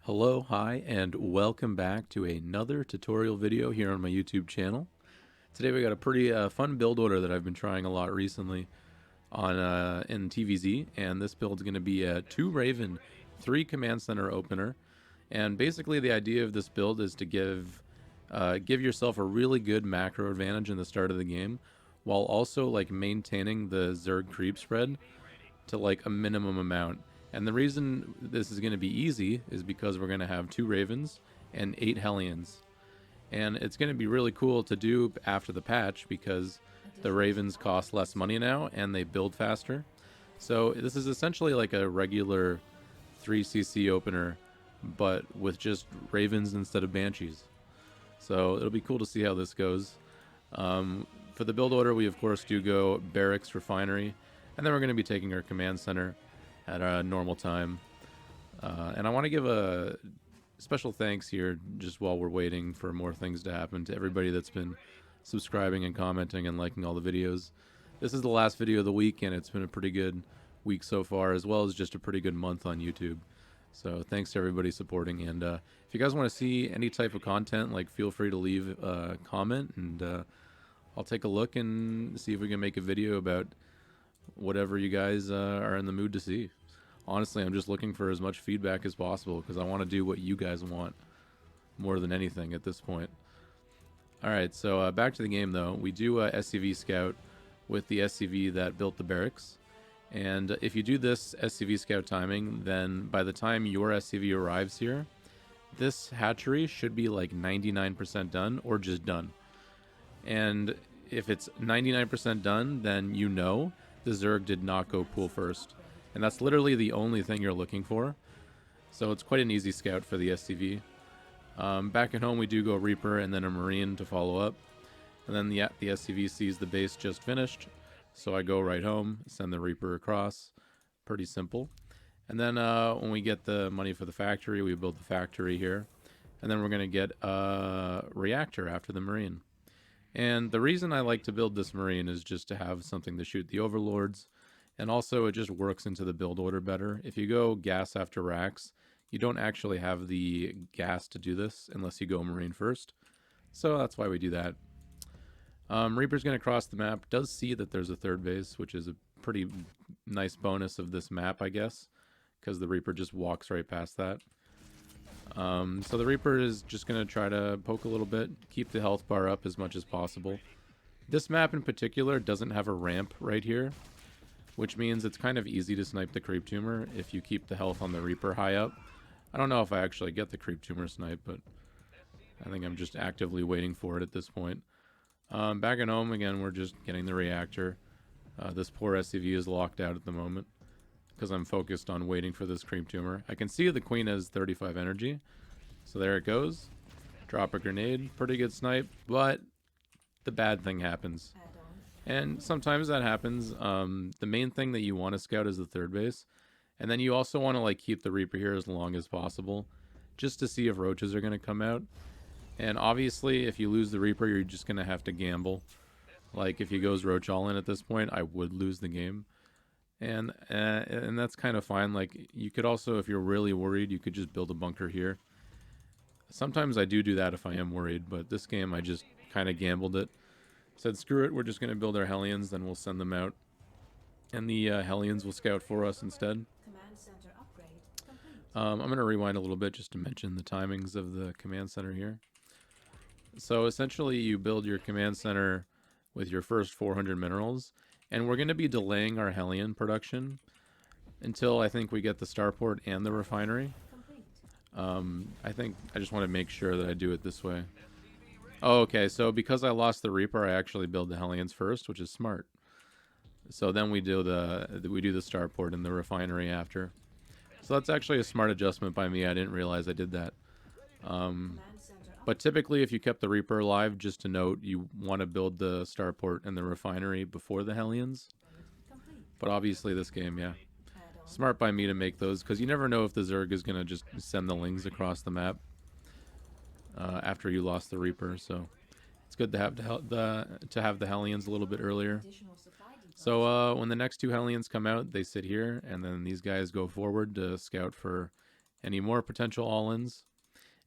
Hello, hi, and welcome back to another tutorial video here on my YouTube channel. Today we got a pretty fun build order that I've been trying a lot recently on in TvZ, and this build is going to be a 2 Raven, 3 Command Center opener. And basically the idea of this build is to give yourself a really good macro advantage in the start of the game, while also like maintaining the Zerg creep spread to like a minimum amount. And the reason this is going to be easy is because we're going to have 2 Ravens and 8 Hellions. And it's going to be really cool to do after the patch because the Ravens cost less money now and they build faster. So this is essentially like a regular 3cc opener, but with just Ravens instead of Banshees. So it'll be cool to see how this goes. For the build order, we of course do go Barracks, Refinery, and then we're going to be taking our Command Center at a normal time. And I want to give a special thanks here, just while we're waiting for more things to happen, to everybody that's been subscribing and commenting and liking all the videos. This is the last video of the week, and it's been a pretty good week so far, as well as just a pretty good month on YouTube. So thanks to everybody supporting. And if you guys want to see any type of content, like, feel free to leave a comment, and I'll take a look and see if we can make a video about whatever you guys are in the mood to see. Honestly, I'm just looking for as much feedback as possible because I want to do what you guys want more than anything at this point. Alright, so back to the game though. We do SCV Scout with the SCV that built the barracks. And if you do this SCV Scout timing, then by the time your SCV arrives here, this hatchery should be like 99% done or just done. And if it's 99% done, then you know the Zerg did not go pool first. And that's literally the only thing you're looking for. So it's quite an easy scout for the SCV. Back at home, we do go Reaper and then a Marine to follow up. And then the SCV sees the base just finished. So I go right home, send the Reaper across. Pretty simple. And then when we get the money for the factory, we build the factory here. And then we're going to get a reactor after the Marine. And the reason I like to build this Marine is just to have something to shoot the Overlords. And also it just works into the build order better. If you go gas after racks, you don't actually have the gas to do this unless you go Marine first. So that's why we do that. Reaper's going to cross the map. Does see that there's a third base, which is a pretty nice bonus of this map, I guess, because the Reaper just walks right past that. So the Reaper is just going to try to poke a little bit, keep the health bar up as much as possible. This map in particular doesn't have a ramp right here, which means it's kind of easy to snipe the Creep Tumor if you keep the health on the Reaper high up. I don't know if I actually get the Creep Tumor snipe, but I think I'm just actively waiting for it at this point. Back at home, again, we're just getting the reactor. This poor SCV is locked out at the moment because I'm focused on waiting for this Creep Tumor. I can see the Queen has 35 energy, so there it goes. Drop a grenade, pretty good snipe, but the bad thing happens. And sometimes that happens. The main thing that you want to scout is the third base, and then you also want to like keep the Reaper here as long as possible, just to see if roaches are going to come out. And obviously, if you lose the Reaper, you're just going to have to gamble. Like if he goes roach all in at this point, I would lose the game. And that's kind of fine. Like you could also, if you're really worried, you could just build a bunker here. Sometimes I do that if I am worried, but this game I just kind of gambled it. Said screw it, we're just going to build our Hellions, then we'll send them out. And the Hellions will scout for us instead. I'm going to rewind a little bit just to mention the timings of the command center here. So essentially you build your command center with your first 400 minerals. And we're going to be delaying our Hellion production until I think we get the starport and the refinery. I think I just want to make sure that I do it this way. Oh, okay, so because I lost the Reaper, I actually build the Hellions first, which is smart. So then we do the starport and the refinery after. So that's actually a smart adjustment by me. I didn't realize I did that. But typically, if you kept the Reaper alive, just to note, you want to build the starport and the refinery before the Hellions. But obviously this game, yeah. Smart by me to make those, because you never know if the Zerg is going to just send the Lings across the map after you lost the Reaper. So it's good to have the Hellions a little bit earlier. So when the next 2 Hellions come out, they sit here, and then these guys go forward to scout for any more potential all-ins.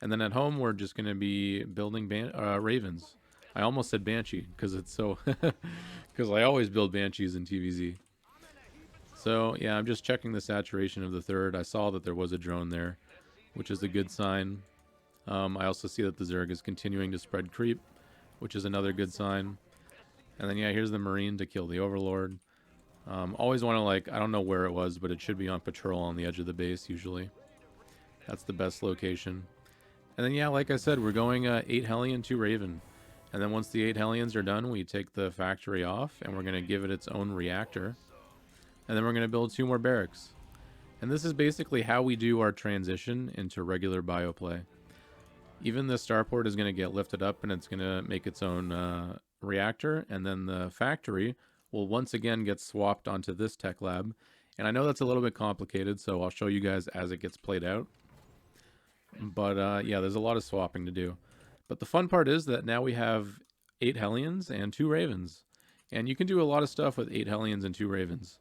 And then at home, we're just going to be building ravens. I almost said banshee because it's so... because I always build banshees in TvZ. So, yeah, I'm just checking the saturation of the third. I saw that there was a drone there, which is a good sign. I also see that the Zerg is continuing to spread creep, which is another good sign. And then, yeah, here's the Marine to kill the Overlord. Always want to, like, I don't know where it was, but it should be on patrol on the edge of the base, usually. That's the best location. And then, yeah, like I said, we're going 8 Hellion, 2 Raven. And then once the 8 Hellions are done, we take the factory off, and we're going to give it its own reactor. And then we're going to build 2 more barracks. And this is basically how we do our transition into regular bioplay. Even the starport is going to get lifted up, and it's going to make its own reactor, and then the factory will once again get swapped onto this tech lab. And I know that's a little bit complicated, so I'll show you guys as it gets played out. But yeah, there's a lot of swapping to do. But the fun part is that now we have 8 Hellions and 2 Ravens. And you can do a lot of stuff with 8 Hellions and 2 Ravens.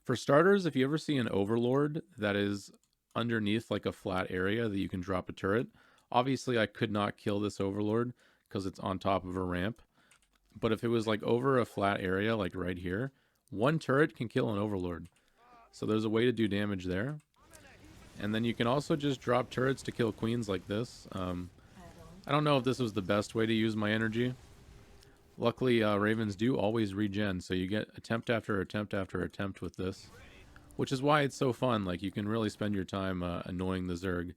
For starters, if you ever see an Overlord that is underneath like a flat area that you can drop a turret, obviously I could not kill this Overlord because it's on top of a ramp. But if it was like over a flat area, like right here, 1 turret can kill an Overlord. So there's a way to do damage there. And then you can also just drop turrets to kill queens like this. I don't know if this was the best way to use my energy. Luckily, Ravens do always regen, so you get attempt after attempt after attempt with this. Which is why it's so fun. Like, you can really spend your time annoying the Zerg.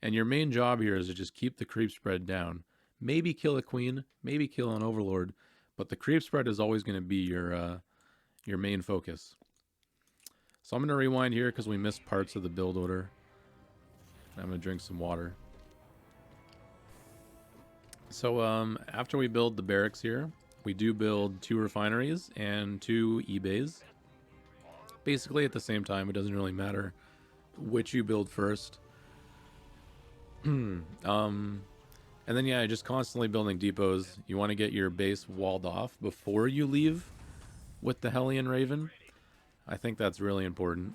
And your main job here is to just keep the creep spread down. Maybe kill a queen, maybe kill an Overlord, but the creep spread is always going to be your main focus. So I'm going to rewind here because we missed parts of the build order. I'm going to drink some water. So after we build the barracks here, we do build 2 refineries and 2 e-bays. Basically at the same time, it doesn't really matter which you build first. And then yeah, just constantly building depots. You want to get your base walled off before you leave with the Hellion Raven. I think that's really important.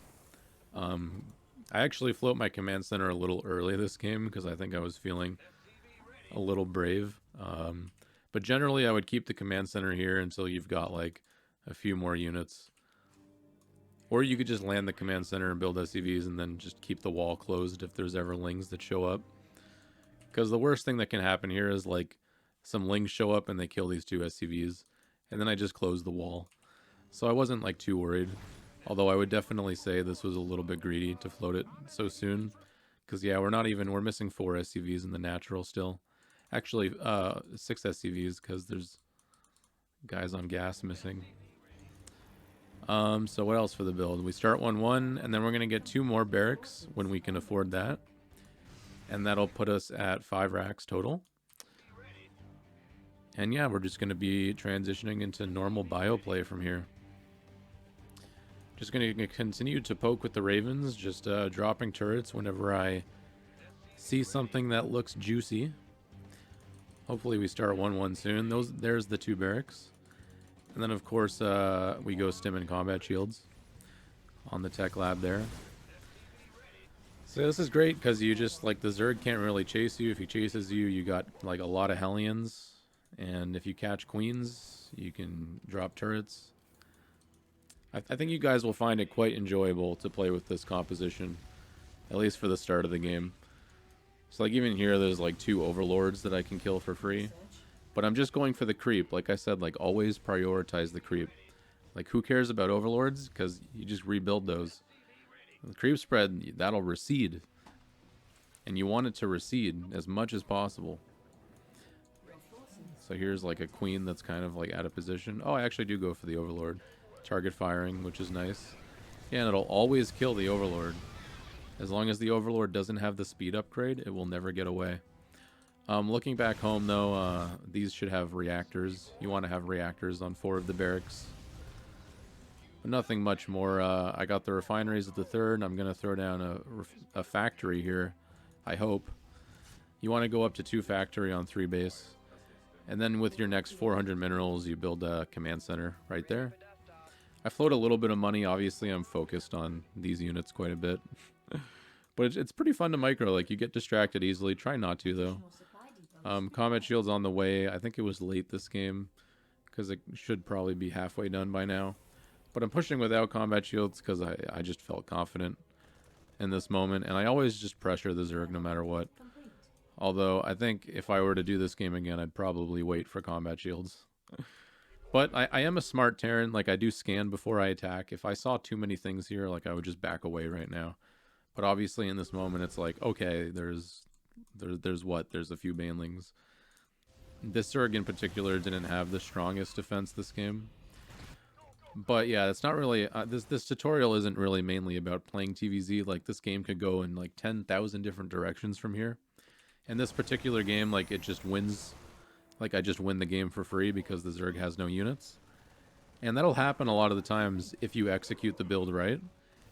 I actually float my command center a little early this game because I think I was feeling a little brave. But generally I would keep the command center here until you've got like a few more units. Or you could just land the command center and build SCVs and then just keep the wall closed if there's ever lings that show up. Because the worst thing that can happen here is like some lings show up and they kill these 2 SCVs. And then I just close the wall. So I wasn't like too worried. Although I would definitely say this was a little bit greedy to float it so soon. Because yeah, we're missing 4 SCVs in the natural still. Actually, 6 SCVs because there's guys on gas missing. So what else for the build? We start 1-1, and then we're going to get 2 more barracks when we can afford that. And that'll put us at 5 racks total. And yeah, we're just going to be transitioning into normal bioplay from here. Just going to continue to poke with the Ravens, just dropping turrets whenever I see something that looks juicy. Hopefully we start 1-1 soon. There's the 2 barracks. And then of course we go stim and combat shields on the tech lab there. So this is great because you just, like, the Zerg can't really chase you. If he chases you, you got like a lot of Hellions. And if you catch queens, you can drop turrets. I think you guys will find it quite enjoyable to play with this composition, at least for the start of the game. So like even here, there's like 2 Overlords that I can kill for free. But I'm just going for the creep. Like I said, like always prioritize the creep. Like who cares about Overlords? Because you just rebuild those. The creep spread, that'll recede. And you want it to recede as much as possible. So here's like a queen that's kind of like out of position. Oh, I actually do go for the Overlord. Target firing, which is nice. Yeah, and it'll always kill the Overlord. As long as the Overlord doesn't have the speed upgrade, it will never get away. Looking back home, though, these should have reactors. You want to have reactors on 4 of the barracks. But nothing much more. I got the refineries at the 3rd. I'm going to throw down a factory here, I hope. You want to go up to 2 factory on 3 base. And then with your next 400 minerals, you build a command center right there. I float a little bit of money. Obviously, I'm focused on these units quite a bit. But it's pretty fun to micro. Like, you get distracted easily. Try not to, though. Combat shield's on the way. I think it was late this game, because it should probably be halfway done by now. But I'm pushing without combat shields because I just felt confident in this moment. And I always just pressure the Zerg no matter what. Although, I think if I were to do this game again, I'd probably wait for combat shields. But I am a smart Terran. Like, I do scan before I attack. If I saw too many things here, like, I would just back away right now. But obviously in this moment, it's like, okay, there's what? There's a few banelings. This Zerg in particular didn't have the strongest defense this game. But yeah, it's not really... this tutorial isn't really mainly about playing TvZ. Like, this game could go in like 10,000 different directions from here. And this particular game, like, it just wins... Like, I just win the game for free because the Zerg has no units. And that'll happen a lot of the times if you execute the build right.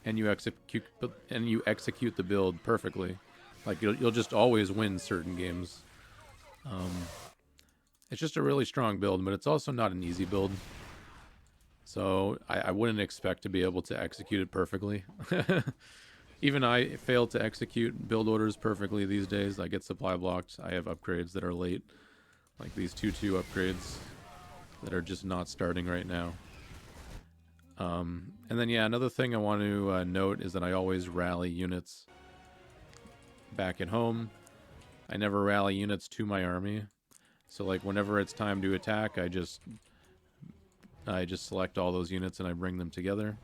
And you execute the build perfectly. Like, you'll just always win certain games. It's just a really strong build, but it's also not an easy build. So I wouldn't expect to be able to execute it perfectly. Even I fail to execute build orders perfectly these days. I get supply blocked. I have upgrades that are late. Like these 2-2 upgrades that are just not starting right now. And then, yeah, another thing I want to note is that I always rally units back at home. I never rally units to my army. So, like, whenever it's time to attack, I just select all those units and I bring them together.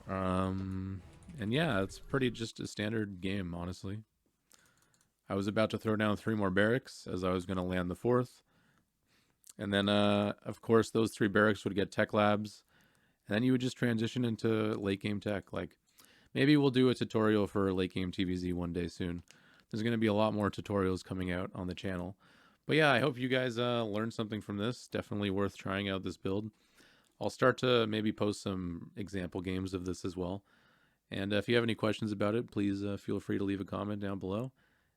And yeah, it's pretty just a standard game, honestly. I was about to throw down 3 more barracks as I was going to land the 4th. And then, of course, those 3 barracks would get tech labs. And then you would just transition into late game tech. Like, maybe we'll do a tutorial for late game TvZ one day soon. There's going to be a lot more tutorials coming out on the channel. But yeah, I hope you guys learned something from this. Definitely worth trying out this build. I'll start to maybe post some example games of this as well. And if you have any questions about it, please feel free to leave a comment down below.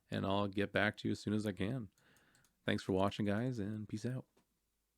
And I'll get back to you as soon as I can. Thanks for watching, guys, and peace out.